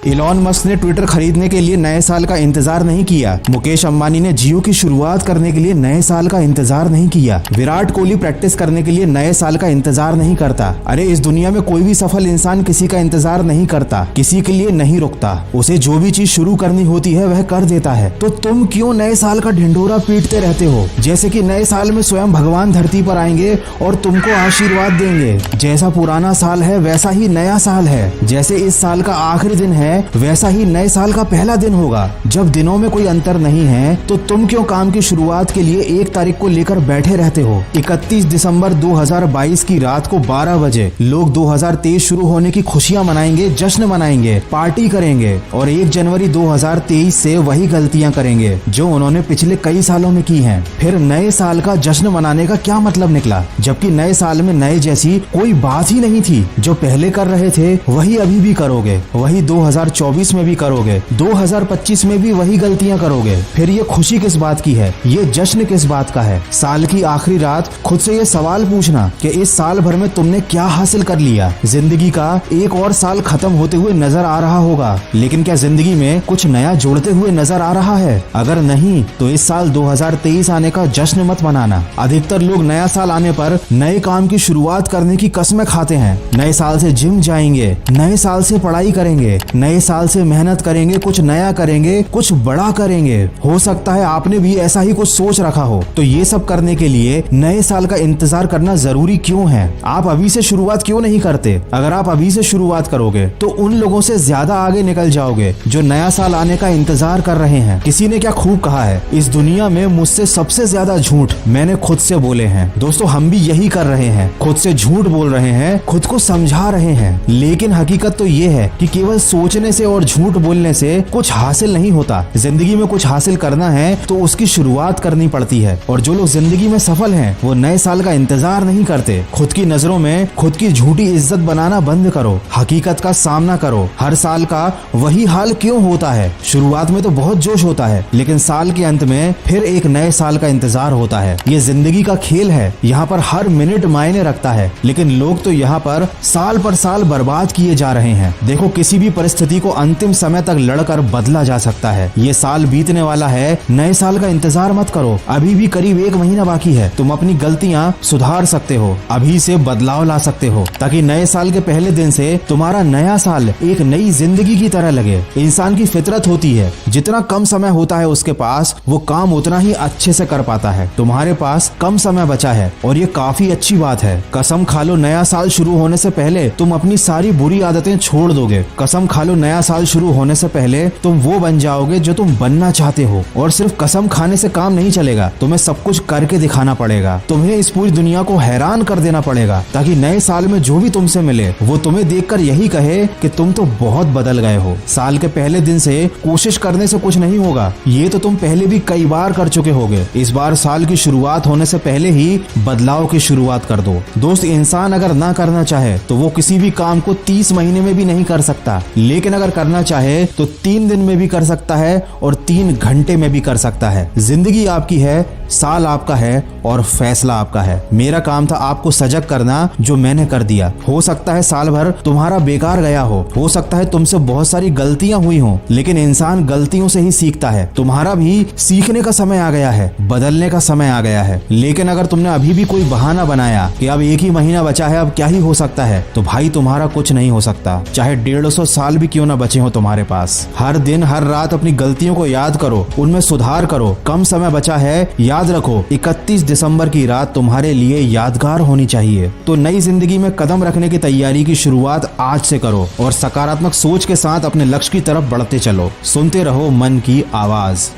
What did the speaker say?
Elon Musk ने Twitter खरीदने के लिए नए साल का इंतजार नहीं किया। मुकेश अंबानी ने जियो की शुरुआत करने के लिए नए साल का इंतजार नहीं किया। विराट कोहली प्रैक्टिस करने के लिए नए साल का इंतजार नहीं करता। अरे इस दुनिया में कोई भी सफल इंसान किसी का इंतजार नहीं करता, किसी के लिए नहीं रुकता। उसे जो भी चीज शुरू करनी होती है वह कर देता है। तो तुम क्यों नए साल का ढिंढोरा पीटते रहते हो? जैसे कि नए साल में स्वयं भगवान धरती पर आएंगे और तुमको आशीर्वाद देंगे। जैसा पुराना साल है वैसा ही नया साल है। जैसे इस साल का आखिरी दिन है वैसा ही नए साल का पहला दिन होगा। जब दिनों में कोई अंतर नहीं है तो तुम क्यों काम की शुरुआत के लिए 1 तारीख को लेकर बैठे रहते हो? 31 दिसंबर 2022 की रात को 12 बजे लोग 2023 शुरू होने की खुशियां मनाएंगे, जश्न मनाएंगे, पार्टी करेंगे और 1 जनवरी 2023 से वही गलतियां करेंगे जो उन्होंने पिछले कई सालों में की हैं। फिर नए साल का जश्न मनाने का क्या मतलब निकला? जबकि नए साल में नए जैसी कोई बात ही नहीं थी। जो पहले कर रहे थे वही अभी भी करोगे, वही 2024 में भी करोगे, 2025 में भी वही गलतियां करोगे। फिर ये खुशी किस बात की है? ये जश्न किस बात का है? साल की आखिरी रात खुद से ये सवाल पूछना कि इस साल भर में तुमने क्या हासिल कर लिया। जिंदगी का एक और साल खत्म होते हुए नजर आ रहा होगा, लेकिन क्या जिंदगी में कुछ नया जुड़ते हुए नजर आ रहा है? अगर नहीं तो इस साल 2023 आने का जश्न मत मनाना। अधिकतर लोग नया साल आने पर नए काम की शुरुआत करने की कसमें खाते हैं। नए साल से जिम जाएंगे, नए साल से पढ़ाई करेंगे, नए साल से मेहनत करेंगे, कुछ नया करेंगे, कुछ बड़ा करेंगे। हो सकता है आपने भी ऐसा ही कुछ सोच रखा हो। तो ये सब करने के लिए नए साल का इंतजार करना जरूरी क्यों है? आप अभी से शुरुआत क्यों नहीं करते? अगर आप अभी से शुरुआत करोगे तो उन लोगों से ज्यादा आगे निकल जाओगे जो नया साल आने का इंतजार कर रहे हैं। किसी ने क्या खूब कहा है, इस दुनिया में मुझसे सबसे ज्यादा झूठ मैंने खुद से बोले हैं। दोस्तों हम भी यही कर रहे हैं, खुद से झूठ बोल रहे हैं, खुद को समझा रहे हैं। लेकिन हकीकत तो ये है कि केवल सोचने से और झूठ बोलने से कुछ हासिल नहीं होता। जिंदगी में कुछ हासिल करना है तो उसकी शुरुआत करनी पड़ती है। और जो लोग जिंदगी में सफल हैं वो नए साल का इंतजार नहीं करते। खुद की नजरों में खुद की झूठी इज्जत बनाना बंद करो, हकीकत का सामना करो। हर साल का वही हाल क्यों होता है? शुरुआत में तो बहुत जोश होता है, लेकिन साल के अंत में फिर एक नए साल का इंतजार होता है। ये जिंदगी का खेल है, यहाँ पर हर मिनट मायने रखता है। लेकिन लोग तो यहाँ पर साल बर्बाद किए जा रहे हैं। देखो किसी भी परिस्थिति को अंतिम समय तक लड़कर बदला जा सकता है। ये साल बीतने वाला है, नए साल का इंतजार मत करो। अभी भी करीब 1 महीना बाकी है। तुम अपनी गलतियां सुधार सकते हो, अभी से बदलाव ला सकते हो, ताकि नए साल के पहले दिन से तुम्हारा नया साल एक नई जिंदगी की तरह लगे। इंसान की फितरत होती है, जितना कम समय होता है उसके पास वो काम उतना ही अच्छे से कर पाता है। तुम्हारे पास कम समय बचा है और ये काफी अच्छी बात है। कसम खा लो नया साल शुरू होने से पहले तुम अपनी सारी बुरी आदतें छोड़ दोगे। कसम खा लो नया साल शुरू होने से पहले तुम वो बन जाओगे जो तुम बनना चाहते हो। और सिर्फ कसम खाने से काम नहीं चलेगा, तुम्हें सब कुछ करके दिखाना पड़ेगा। तुम्हें इस पूरी दुनिया को हैरान कर देना पड़ेगा, ताकि नए साल में जो भी तुमसे मिले वो तुम्हें देखकर यही कहे कि तुम तो बहुत बदल गए हो। साल के पहले दिन से कोशिश करने से कुछ नहीं होगा, ये तो तुम पहले भी कई बार कर चुके होगे। इस बार साल की शुरुआत होने से पहले ही बदलाव की शुरुआत कर दो। दोस्त इंसान अगर ना करना चाहे तो वो किसी भी काम को 30 महीने में भी नहीं कर सकता, लेकिन अगर करना चाहे तो 3 दिन में भी कर सकता है और 3 घंटे में भी कर सकता है। जिंदगी आपकी है, साल आपका है और फैसला आपका है। मेरा काम था आपको सजग करना, जो मैंने कर दिया। हो सकता है साल भर तुम्हारा बेकार गया हो सकता है तुमसे बहुत सारी गलतियां हुई हो, लेकिन इंसान गलतियों से ही सीखता है। तुम्हारा भी सीखने का समय आ गया है, बदलने का समय आ गया है। लेकिन अगर तुमने अभी भी कोई बहाना बनाया कि अब 1 ही महीना बचा है, अब क्या ही हो सकता है, तो भाई तुम्हारा कुछ नहीं हो सकता। चाहे 150 साल भी क्यों ना बचे हो तुम्हारे पास। हर दिन हर रात अपनी गलतियों को याद करो, उनमें सुधार करो। कम समय बचा है, याद रखो 31 दिसंबर की रात तुम्हारे लिए यादगार होनी चाहिए। तो नई जिंदगी में कदम रखने की तैयारी की शुरुआत आज से करो और सकारात्मक सोच के साथ अपने लक्ष्य की तरफ बढ़ते चलो। सुनते रहो मन की आवाज।